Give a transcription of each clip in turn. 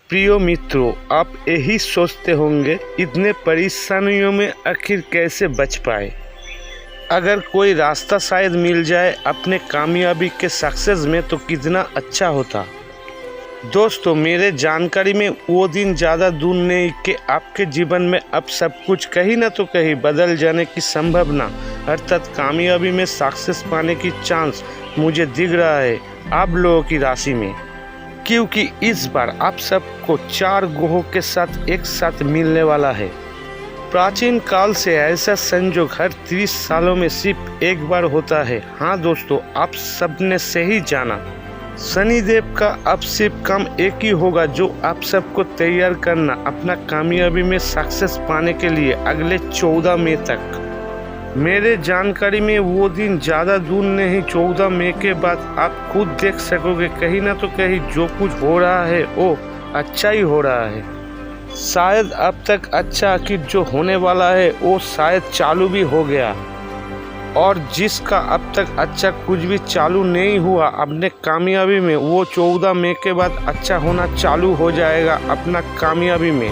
प्रिय मित्रों, आप यही सोचते होंगे इतने परेशानियों में आखिर कैसे बच पाए। अगर कोई रास्ता शायद मिल जाए अपने कामयाबी के सक्सेस में तो कितना अच्छा होता। दोस्तों, मेरे जानकारी में वो दिन ज़्यादा दूर नहीं कि आपके जीवन में अब सब कुछ कहीं ना तो कहीं बदल जाने की संभावना अर्थात कामयाबी में सक्सेस पाने की चांस मुझे दिख रहा है आप लोगों की राशि में, क्योंकि इस बार आप सबको 4 ग्रहों के साथ एक साथ मिलने वाला है। प्राचीन काल से ऐसा संयोग हर 30 सालों में सिर्फ एक बार होता है। हाँ दोस्तों, आप सबने सही जाना। शनिदेव का अब सिर्फ काम एक ही होगा जो आप सबको तैयार करना अपना कामयाबी में सक्सेस पाने के लिए अगले 14 मई तक। मेरे जानकारी में वो दिन ज़्यादा दूर नहीं। 14 मई के बाद आप खुद देख सकोगे कहीं ना तो कहीं जो कुछ हो रहा है वो अच्छा ही हो रहा है। शायद अब तक अच्छा कि जो होने वाला है वो शायद चालू भी हो गया, और जिसका अब तक अच्छा कुछ भी चालू नहीं हुआ अपने कामयाबी में, वो 14 मई के बाद अच्छा होना चालू हो जाएगा अपना कामयाबी में।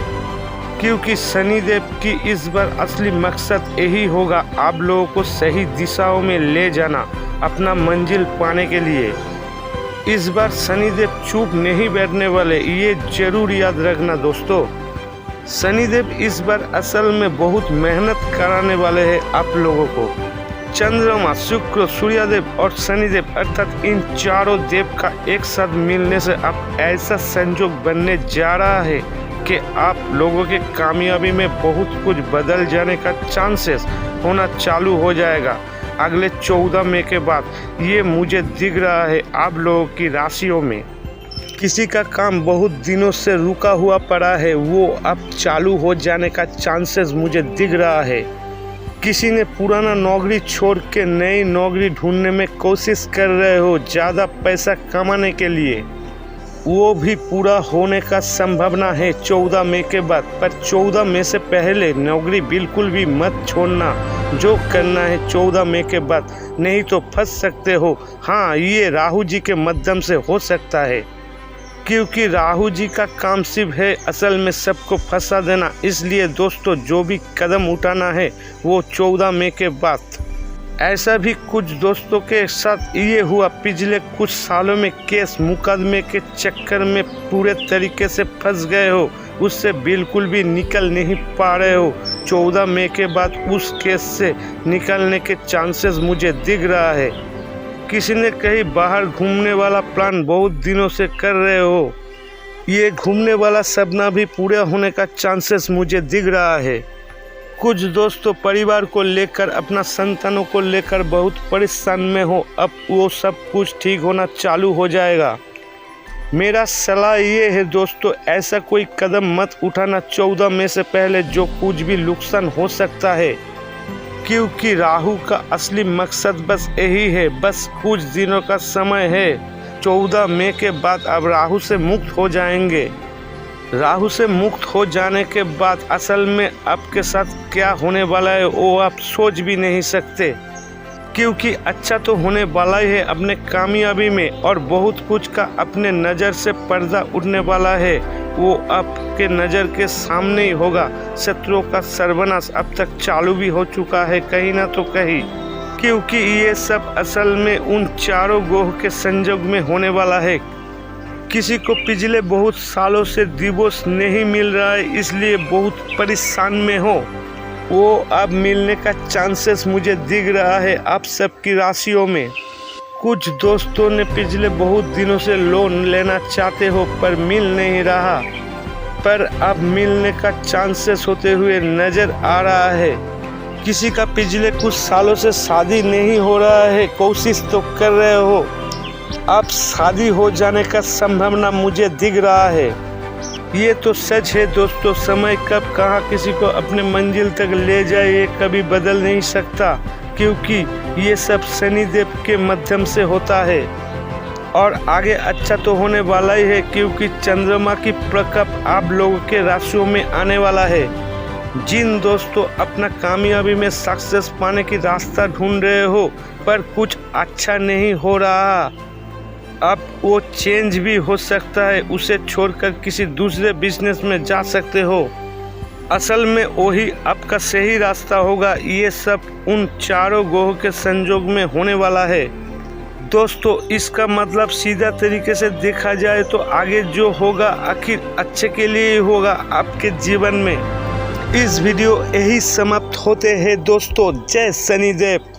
क्योंकि शनिदेव की इस बार असली मकसद यही होगा आप लोगों को सही दिशाओं में ले जाना अपना मंजिल पाने के लिए। इस बार शनिदेव चुप नहीं बैठने वाले, ये जरूर याद रखना दोस्तों। शनिदेव इस बार असल में बहुत मेहनत कराने वाले हैं आप लोगों को। चंद्रमा, शुक्र, सूर्यदेव और शनिदेव अर्थात इन चारों देव का एक साथ मिलने से अब ऐसा संयोग बनने जा रहा है कि आप लोगों के कामयाबी में बहुत कुछ बदल जाने का चांसेस होना चालू हो जाएगा अगले 14 मई के बाद। ये मुझे दिख रहा है आप लोगों की राशियों में। किसी का काम बहुत दिनों से रुका हुआ पड़ा है, वो अब चालू हो जाने का चांसेस मुझे दिख रहा है। किसी ने पुराना नौकरी छोड़ के नई नौकरी ढूंढने में कोशिश कर रहे हो ज़्यादा पैसा कमाने के लिए, वो भी पूरा होने का संभावना है 14 मई के बाद। पर 14 मई से पहले नौकरी बिल्कुल भी मत छोड़ना। जो करना है 14 मई के बाद, नहीं तो फंस सकते हो। हाँ, ये राहु जी के माध्यम से हो सकता है, क्योंकि राहु जी का काम सिर्फ है असल में सबको फंसा देना। इसलिए दोस्तों, जो भी कदम उठाना है वो 14 मई के बाद। ऐसा भी कुछ दोस्तों के साथ ये हुआ पिछले कुछ सालों में, केस मुकदमे के चक्कर में पूरे तरीके से फंस गए हो, उससे बिल्कुल भी निकल नहीं पा रहे हो। 14 मई के बाद उस केस से निकलने के चांसेस मुझे दिख रहा है। किसी ने कहीं बाहर घूमने वाला प्लान बहुत दिनों से कर रहे हो, ये घूमने वाला सपना भी पूरा होने का चांसेस मुझे दिख रहा है। कुछ दोस्तों परिवार को लेकर, अपना संतानों को लेकर बहुत परेशान में हो, अब वो सब कुछ ठीक होना चालू हो जाएगा। मेरा सलाह ये है दोस्तों, ऐसा कोई कदम मत उठाना 14 मई से पहले जो कुछ भी नुकसान हो सकता है, क्योंकि राहु का असली मकसद बस यही है। बस कुछ दिनों का समय है। 14 मई के बाद अब राहु से मुक्त हो जाएंगे। राहु से मुक्त हो जाने के बाद असल में आपके साथ क्या होने वाला है वो आप सोच भी नहीं सकते, क्योंकि अच्छा तो होने वाला ही है अपने कामयाबी में, और बहुत कुछ का अपने नज़र से पर्दा उठने वाला है, वो आपके नज़र के सामने ही होगा। शत्रुओं का सर्वनाश अब तक चालू भी हो चुका है कहीं ना तो कहीं, क्योंकि ये सब असल में उन चारों ग्रहों के संयोग में होने वाला है। किसी को पिछले बहुत सालों से डिवोर्स नहीं मिल रहा है, इसलिए बहुत परेशान में हो, वो अब मिलने का चांसेस मुझे दिख रहा है आप सबकी राशियों में। कुछ दोस्तों ने पिछले बहुत दिनों से लोन लेना चाहते हो पर मिल नहीं रहा, पर अब मिलने का चांसेस होते हुए नज़र आ रहा है। किसी का पिछले कुछ सालों से शादी नहीं हो रहा है, कोशिश तो कर रहे हो, अब शादी हो जाने का संभावना मुझे दिख रहा है। ये तो सच है दोस्तों, समय कब कहाँ किसी को अपने मंजिल तक ले जाए ये कभी बदल नहीं सकता, क्योंकि ये सब शनिदेव के माध्यम से होता है। और आगे अच्छा तो होने वाला ही है, क्योंकि चंद्रमा की प्रकोप आप लोगों के राशियों में आने वाला है। जिन दोस्तों अपना कामयाबी में सक्सेस पाने की रास्ता ढूंढ रहे हो पर कुछ अच्छा नहीं हो रहा, अब वो चेंज भी हो सकता है, उसे छोड़कर किसी दूसरे बिजनेस में जा सकते हो। असल में वही आपका सही रास्ता होगा। ये सब उन चारों ग्रहों के संयोग में होने वाला है। दोस्तों, इसका मतलब सीधा तरीके से देखा जाए तो आगे जो होगा आखिर अच्छे के लिए ही होगा आपके जीवन में। इस वीडियो यही समाप्त होते हैं दोस्तों। जय शनिदेव।